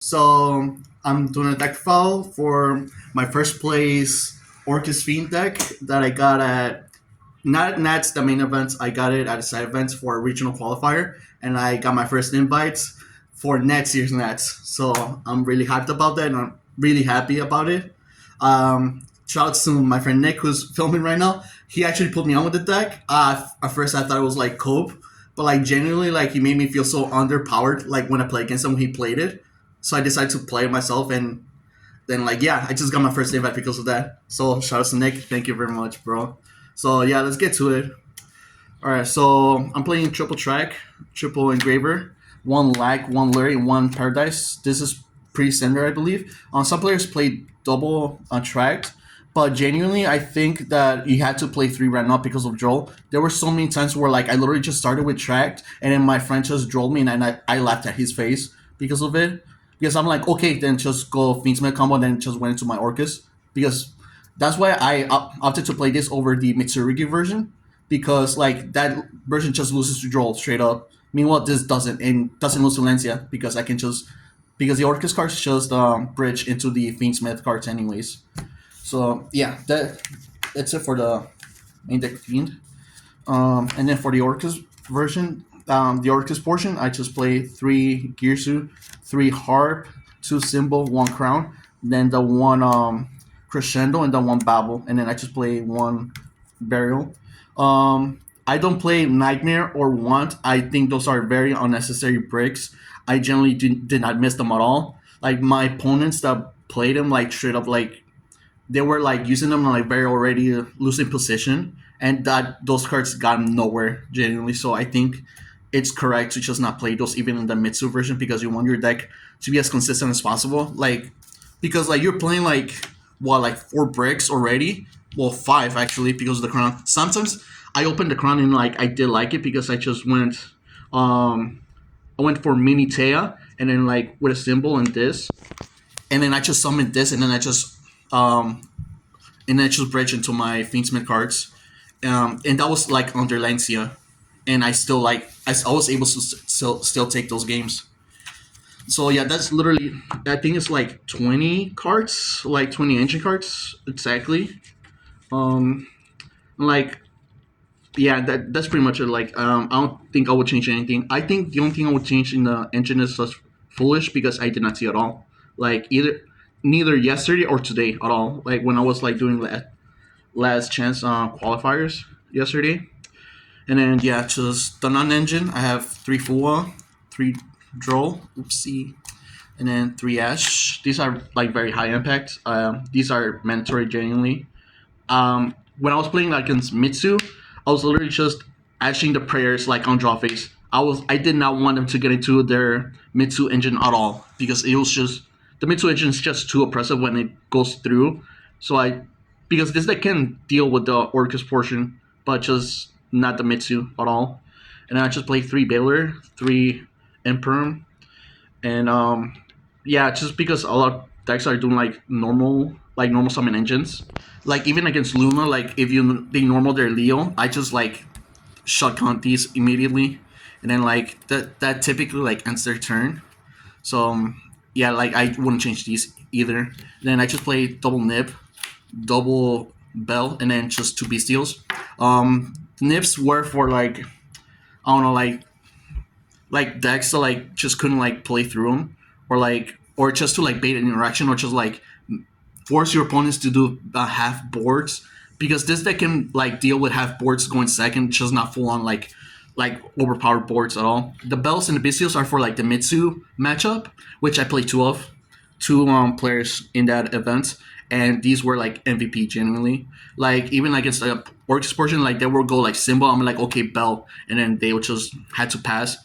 So I'm doing a deck file for my first place Orcust Fiend deck that I got at not at Nats, the main events. I got it at a side events for a regional qualifier, and I got my first invites for next year's Nats. So I'm really hyped about that, and I'm really happy about it. Shout out to my friend Nick who's filming right now. He actually put me on with the deck. At first I thought it was like cope, but like genuinely like he made me feel so underpowered like when I played against him when he played it. So I decided to play it myself, and then like yeah, I just got my first invite because of that. So shout out to Nick. Thank you very much, bro. So yeah, let's get to it. All right, so I'm playing triple track, triple engraver, one lag, one lure, and one paradise. This is pretty standard, I believe. Some players play double tracked, but genuinely, I think that you had to play three right now because of Joel. There were so many times where like I literally just started with tracked, and then my friend just drolled me, and I laughed at his face because of it. Because I'm like, okay, then just go Fiendsmith combo, then just went into my Orcus because that's why I opted to play this over the Mitsurugi version because like that version just loses to Joel straight up. Meanwhile, this doesn't and doesn't lose to Lancia because I can just because the Orcus cards just bridge into the Fiendsmith cards anyways. So yeah, that's it for the main deck Fiend. And then for the Orcus version, the Orcus portion, I just play three Girsu, three Harp, two Symbol, one Crown, then the one Crescendo, and then one Babel, and then I just play one Burial. I don't play Nightmare or Want. I think those are very unnecessary bricks. I generally did not miss them at all. Like my opponents that played them, like straight up, like they were like using them like very already losing position, and that those cards got nowhere genuinely. So I think it's correct to just not play those even in the Mitsu version because you want your deck to be as consistent as possible. Like because like you're playing like what like four bricks already. Well, five actually because of the crown. Sometimes I opened the crown and like I did like it because I just went I went for mini Tea and then like with a symbol and this, and then I just summoned this, um and then I just bridge into my Fiendsmith cards, and that was like under Lancia, and I still like I was able to still take those games. So yeah, that's literally I think it's like 20 cards, like 20 engine cards exactly. Um, like yeah, that's pretty much it. Like I don't think I would change anything. I think the only thing I would change in the engine is just foolish because I did not see it at all. Like either neither yesterday or today at all. Like when I was like doing last chance qualifiers yesterday, and then yeah, just the non-engine. I have three Fua, three Droll, oopsie, and then three Ash. These are like very high impact. These are mandatory genuinely. When I was playing against Mitsu, I was literally just ashing the prayers like on draw face. I did not want them to get into their Mitsu engine at all because it was just the Mitsu engine is just too oppressive when it goes through. So I because this deck can deal with the Orcus portion, but just not the Mitsu at all. And then I just play three Baylor, three Imperm, and yeah, just because a lot of decks are doing like normal summon engines. Like even against Luna, like if you they normal their Leo, I just like shotgun these immediately, and then like that typically like ends their turn. So yeah, like I wouldn't change these either. Then I just play double nib, double bell, and then just two bestials. Nibs were for like I don't know like decks that like just couldn't like play through them, or just to like bait an interaction, or just like force your opponents to do half boards because this deck can like deal with half boards going second, just not full on like overpowered boards at all. The bells and the bestials are for like the Mitsu matchup, which I played two players in that event, and these were like MVP genuinely. Like even against the Orcs portion, like they would go like symbol. I'm like okay bell, and then they would just had to pass,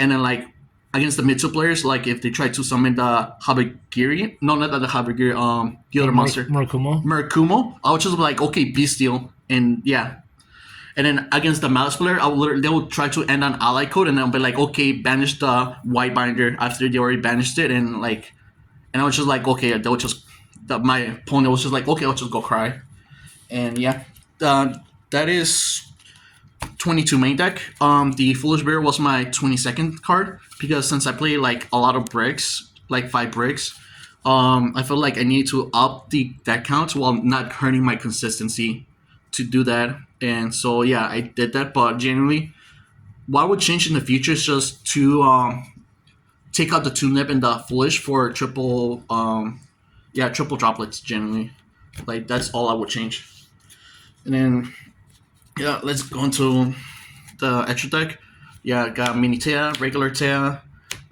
and then like against the Mitsu players, like if they try to summon the Habagiri, no, not the Habagiri, the other monster, Murakumo. Murakumo, I would just be like, okay, bestial, and yeah. And then against the Malice player, they would try to end on ally code, and I'll be like, okay, banish the white binder after they already banished it, and I was just like, okay, they would just, my opponent was just like, okay, I'll just go cry, and yeah, that is 22 main deck. The Foolish Bear was my 22nd card because since I play like a lot of bricks, like 5 bricks. I feel like I need to up the deck count while not hurting my consistency to do that. And so yeah, I did that. But generally, what I would change in the future is just to take out the tulip and the foolish for triple yeah, triple droplets generally. Like that's all I would change. And then yeah, let's go into the extra deck. Yeah, I got mini Tea, regular Tea,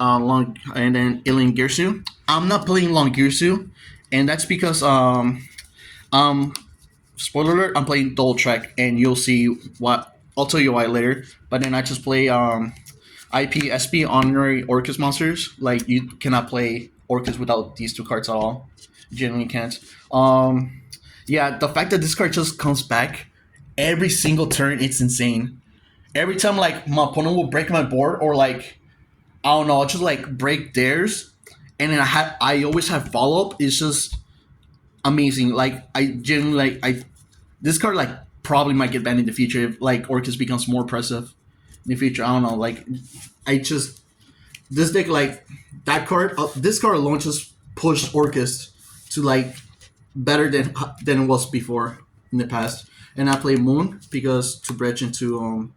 long, and then Alien Girsu. I'm not playing long Girsu, and that's because spoiler alert, I'm playing double track, and you'll see what I'll tell you why later. But then I just play IP SP honorary Orcust monsters. Like you cannot play Orcust without these two cards at all. You genuinely can't. Yeah, the fact that this card just comes back every single turn, it's insane. Every time like my opponent will break my board or like I don't know, I'll just like break theirs, and then I always have follow up. It's just amazing. Like I genuinely like I this card like probably might get banned in the future if like Orcus becomes more oppressive in the future. I don't know. Like I just this deck like that card this card alone just pushed Orcus to like better than it was before in the past. And I play Moon because to bridge into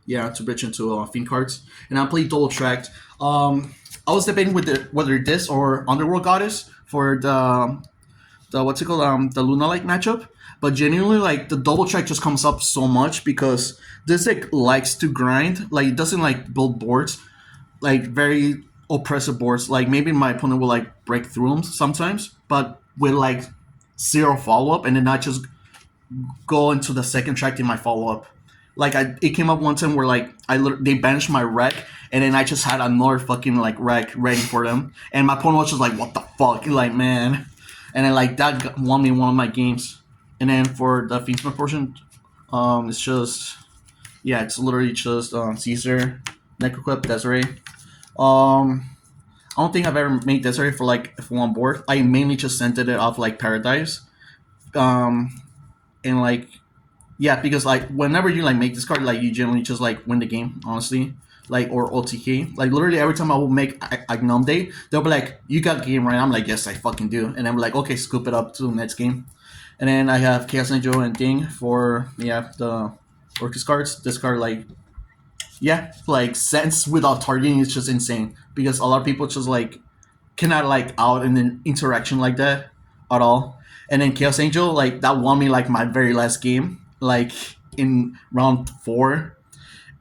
yeah, to bridge into Fiend cards. And I play Double Tracked. I was debating with whether this or Underworld Goddess for the what's it called the Luna Light matchup. But genuinely, like the double track just comes up so much because this deck likes to grind. Like it doesn't like build boards, like very oppressive boards. Like maybe my opponent will like break through them sometimes, but with like zero follow up, and then I just go into the second track in my follow up. Like it came up one time where like they banished my wreck, and then I just had another fucking like wreck ready for them, and my opponent was just like, "What the fuck?" Like man, and then like that won me one of my games. And then for the Fiendsmith portion, it's just yeah, it's literally just Caesar, Necroquip, Desiree. I don't think I've ever made Desiree for like for one board. I mainly just sent it off like Paradise, and like yeah, because like whenever you like make this card, like you generally just like win the game, honestly. Like or OTK. Like literally every time I will make Agnum Day, they'll be like, "You got game right?" I'm like, "Yes, I fucking do." And I'm like, "Okay, scoop it up to the next game." And then I have Chaos Angel and Ding for yeah the Orcus cards. This card like yeah like sense without targeting is just insane because a lot of people just like cannot like out in an interaction like that at all. And then Chaos Angel like that won me like my very last game like in round 4,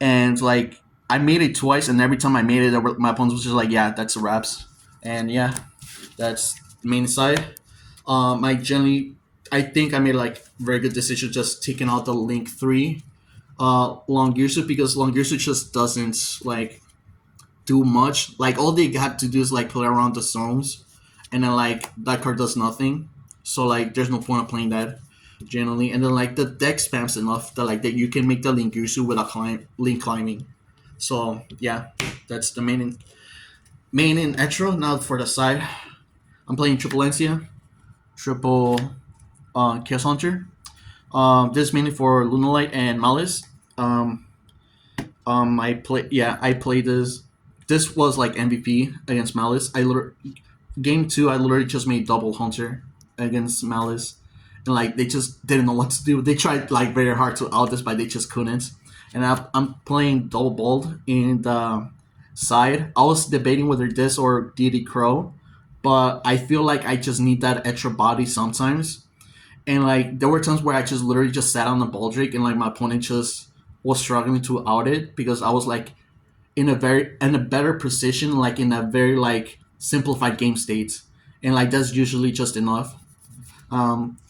and like I made it twice, and every time I made it, my opponent was just like, "Yeah, that's the wraps," and yeah, that's the main side. I think I made like very good decision just taking out the Link 3 Long Gearsuit because Long Gearsuit just doesn't like do much. Like all they have to do is like play around the zones, and then like that card does nothing. So like there's no point of playing that generally. And then like the deck spams enough that like that you can make the Link Gearsuit without link climbing. So yeah, that's the main in extra. Now for the side, I'm playing Triple Lancia, Triple Chaos Hunter. This is mainly for Lunalight and Malice. I played this. This was like MVP against Malice. Game 2, I literally just made double Hunter against Malice, and like they just didn't know what to do. They tried like very hard to out this, but they just couldn't. And I'm playing double bold in the side. I was debating whether this or DD Crow, but I feel like I just need that extra body sometimes. And like there were times where I just literally just sat on the Baldric, and like my opponent just was struggling to out it because I was like in a better position, like in a very like simplified game state, and like that's usually just enough.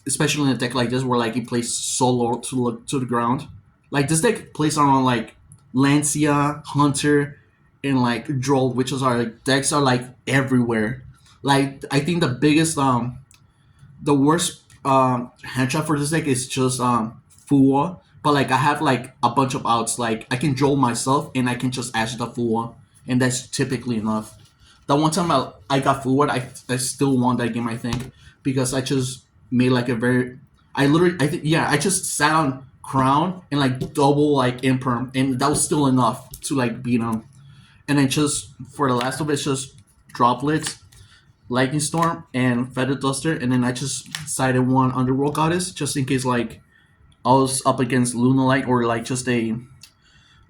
Especially in a deck like this where like it plays so low to the ground. Like this deck plays on like Lancia, Hunter, and like Droll, which is our like decks are like everywhere. Like I think the worst hand trap for this deck is just Fua. But like I have like a bunch of outs. Like I can Droll myself and I can just ash the Fua, and that's typically enough. The one time I got forward, I still won that game, I think, because I just made like a very, I just sat on Crown and like double like Imperm, and that was still enough to like beat him. And then just for the last of it, just droplets. Lightning Storm and Feather Duster, and then I just sided one Underworld Goddess just in case like I was up against Lunalite or like just a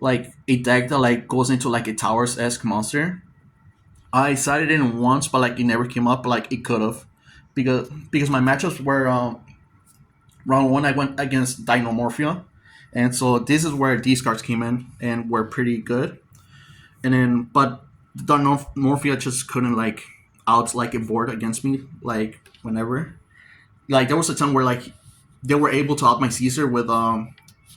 deck that like goes into like a towers esque monster. I sided in once, but like it never came up. But like it could have, because my matchups were round one. I went against Dinomorphia, and so this is where these cards came in and were pretty good. And then, but Dinomorphia just couldn't like out like a board against me like whenever. Like there was a time where like they were able to out my Caesar with I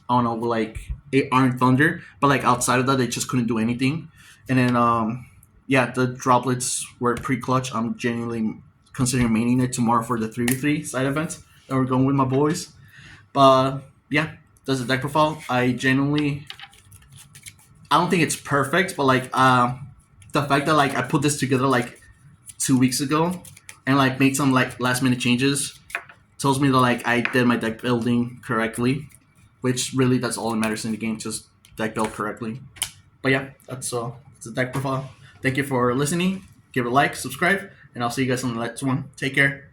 don't know like a Iron Thunder, but like outside of that they just couldn't do anything. And then yeah, the droplets were pretty clutch. I'm genuinely considering maining it tomorrow for the 3v3 side event that we're going with my boys. But yeah, that's the deck profile. I don't think it's perfect, but like the fact that like I put this together like 2 weeks ago and like made some like last minute changes tells me that like I did my deck building correctly, which really that's all that matters in the game, just deck build correctly. But yeah, that's the deck profile. Thank you for listening. Give it a like, subscribe, and I'll see you guys on the next one. Take care.